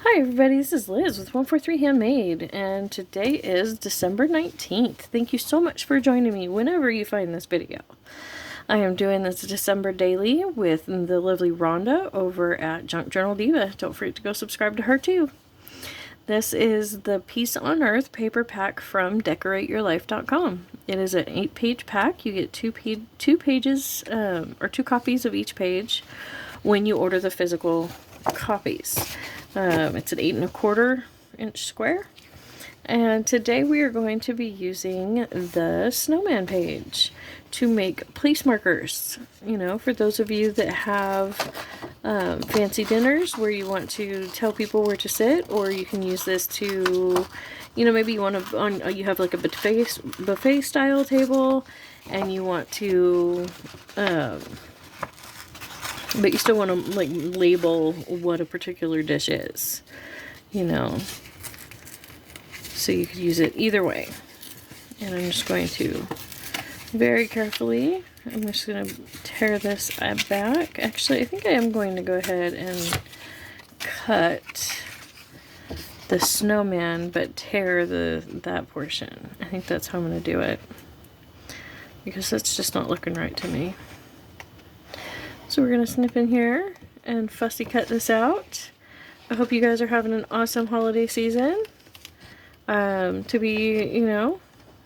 Hi everybody, this is Liz with 143 Handmade, and today is December 19th. Thank you so much for joining me whenever you find this video. I am doing this December daily with the lovely Rhonda over at Junk Journal Diva. Don't forget to go subscribe to her too. This is the Peace on Earth paper pack from DecorateYourLife.com. It is an 8-page pack. You get two pages, or 2 copies of each page when you order the physical copies. It's an 8 1/4 inch square. And today we are going to be using the snowman page to make place markers. You know, for those of you that have fancy dinners where you want to tell people where to sit, or you can use this to, you know, maybe you want to, you have like a buffet style table and you want to, but you still want to like label what a particular dish is, you know. So you could use it either way. And I'm just going to very carefully, I'm just going to tear this back. Actually, I think I am going to go ahead and cut the snowman, but tear that portion. I think that's how I'm going to do it, because that's just not looking right to me. So we're going to snip in here and fussy cut this out. I hope you guys are having an awesome holiday season. To be, you know,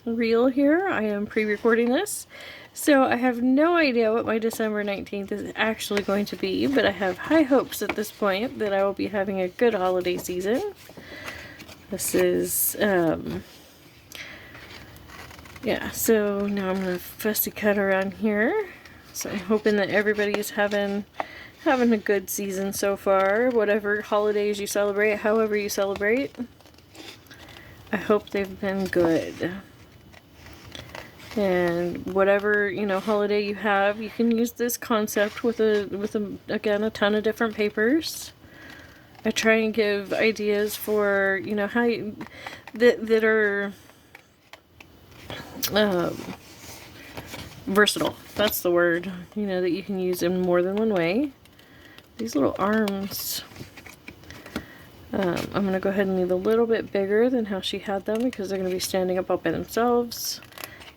real here, I am pre-recording this, so I have no idea what my December 19th is actually going to be, but I have high hopes at this point that I will be having a good holiday season. This is, yeah, so now I'm going to fussy cut around here. So I'm hoping that everybody is having a good season so far, whatever holidays you celebrate, however you celebrate. I hope they've been good. And whatever, you know, holiday you have, you can use this concept with again, a ton of different papers. I try and give ideas for, you know, how you, that are versatile. That's the word. You know, that you can use in more than one way. These little arms, I'm going to go ahead and leave a little bit bigger than how she had them, because they're going to be standing up all by themselves.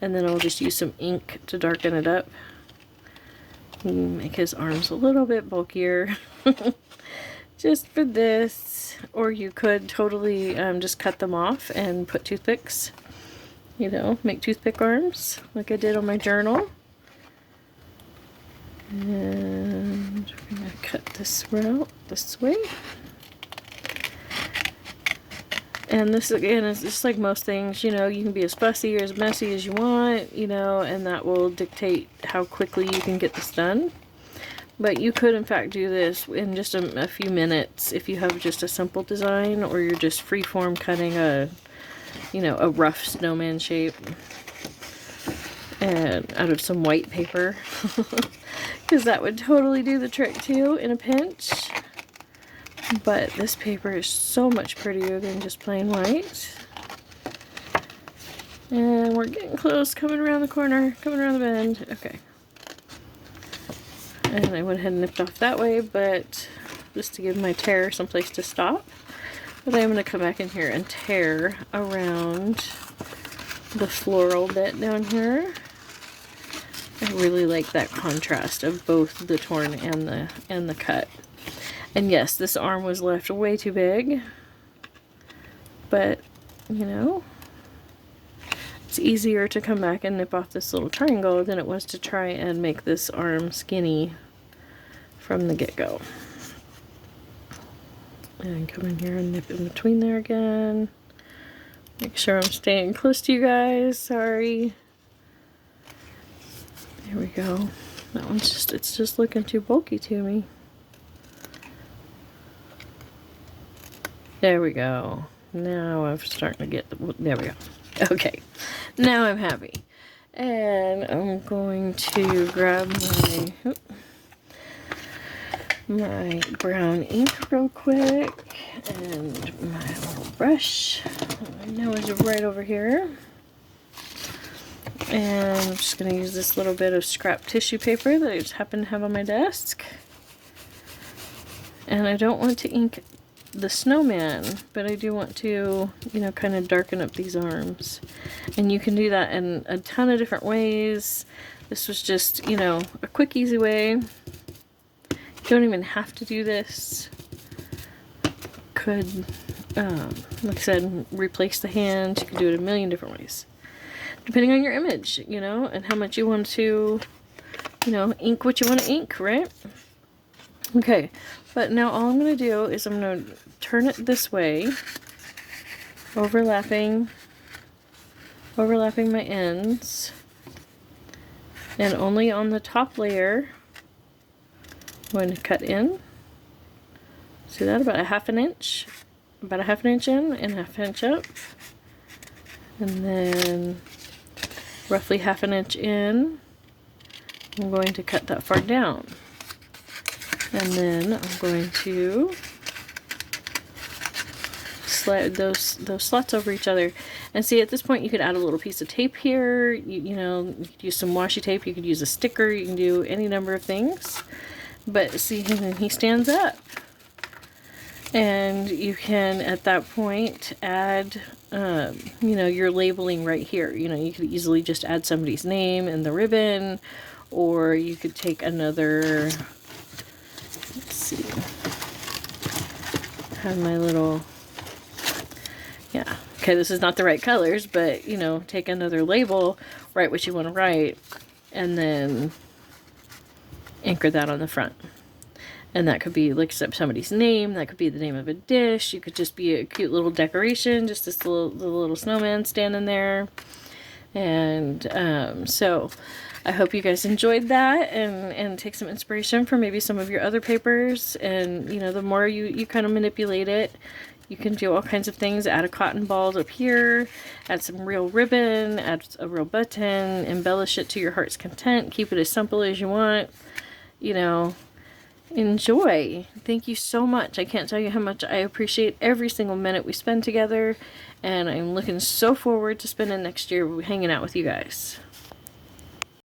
And then I'll just use some ink to darken it up. Make his arms a little bit bulkier. Just for this. Or you could totally just cut them off and put toothpicks. You know, make toothpick arms like I did on my journal. And we're going to cut this route this way. And this, again, is just like most things, you know, you can be as fussy or as messy as you want, you know, and that will dictate how quickly you can get this done. But you could, in fact, do this in just a few minutes if you have just a simple design, or you're just freeform cutting a, you know, a rough snowman shape and out of some white paper. Because that would totally do the trick, too, in a pinch. But this paper is so much prettier than just plain white. And we're getting close, coming around the corner, coming around the bend. Okay. And I went ahead and nipped off that way, but just to give my tear someplace to stop. But I'm going to come back in here and tear around the floral bit down here. I really like that contrast of both the torn and the cut. And yes, this arm was left way too big, but, you know, it's easier to come back and nip off this little triangle than it was to try and make this arm skinny from the get-go. And come in here and nip in between there again. Make sure I'm staying close to you guys, sorry. There we go. That one's just, it's just looking too bulky to me. There we go. Now I'm starting to get, there we go. Okay, now I'm happy. And I'm going to grab my brown ink real quick, and my little brush. My nose is right over here. And I'm just going to use this little bit of scrap tissue paper that I just happen to have on my desk. And I don't want to ink the snowman, but I do want to, you know, kind of darken up these arms. And you can do that in a ton of different ways. This was just, you know, a quick, easy way. You don't even have to do this. Could, like I said, replace the hand. You could do it a million different ways, depending on your image, you know, and how much you want to, you know, ink what you want to ink, right? Okay, but now all I'm going to do is I'm going to turn it this way, overlapping my ends, and only on the top layer I'm going to cut in. See that? About a half an inch in and half an inch up, and then roughly half an inch in. I'm going to cut that far down, and then I'm going to slide those slots over each other. And see, at this point you could add a little piece of tape here. You know, you could use some washi tape, you could use a sticker, you can do any number of things. But see, he stands up. And you can, at that point, add, you know, your labeling right here. You know, you could easily just add somebody's name in the ribbon, or you could take another, let's see, have my little, yeah, okay, this is not the right colors, but, you know, take another label, write what you want to write, and then anchor that on the front. And that could be like somebody's name, that could be the name of a dish, you could just be a cute little decoration, just this little snowman standing there. And so I hope you guys enjoyed that and take some inspiration from maybe some of your other papers. And you know, the more you kind of manipulate it, you can do all kinds of things. Add a cotton ball up here, add some real ribbon, add a real button, embellish it to your heart's content, keep it as simple as you want, you know. Enjoy. Thank you so much. I can't tell you how much I appreciate every single minute we spend together, and I'm looking so forward to spending next year hanging out with you guys.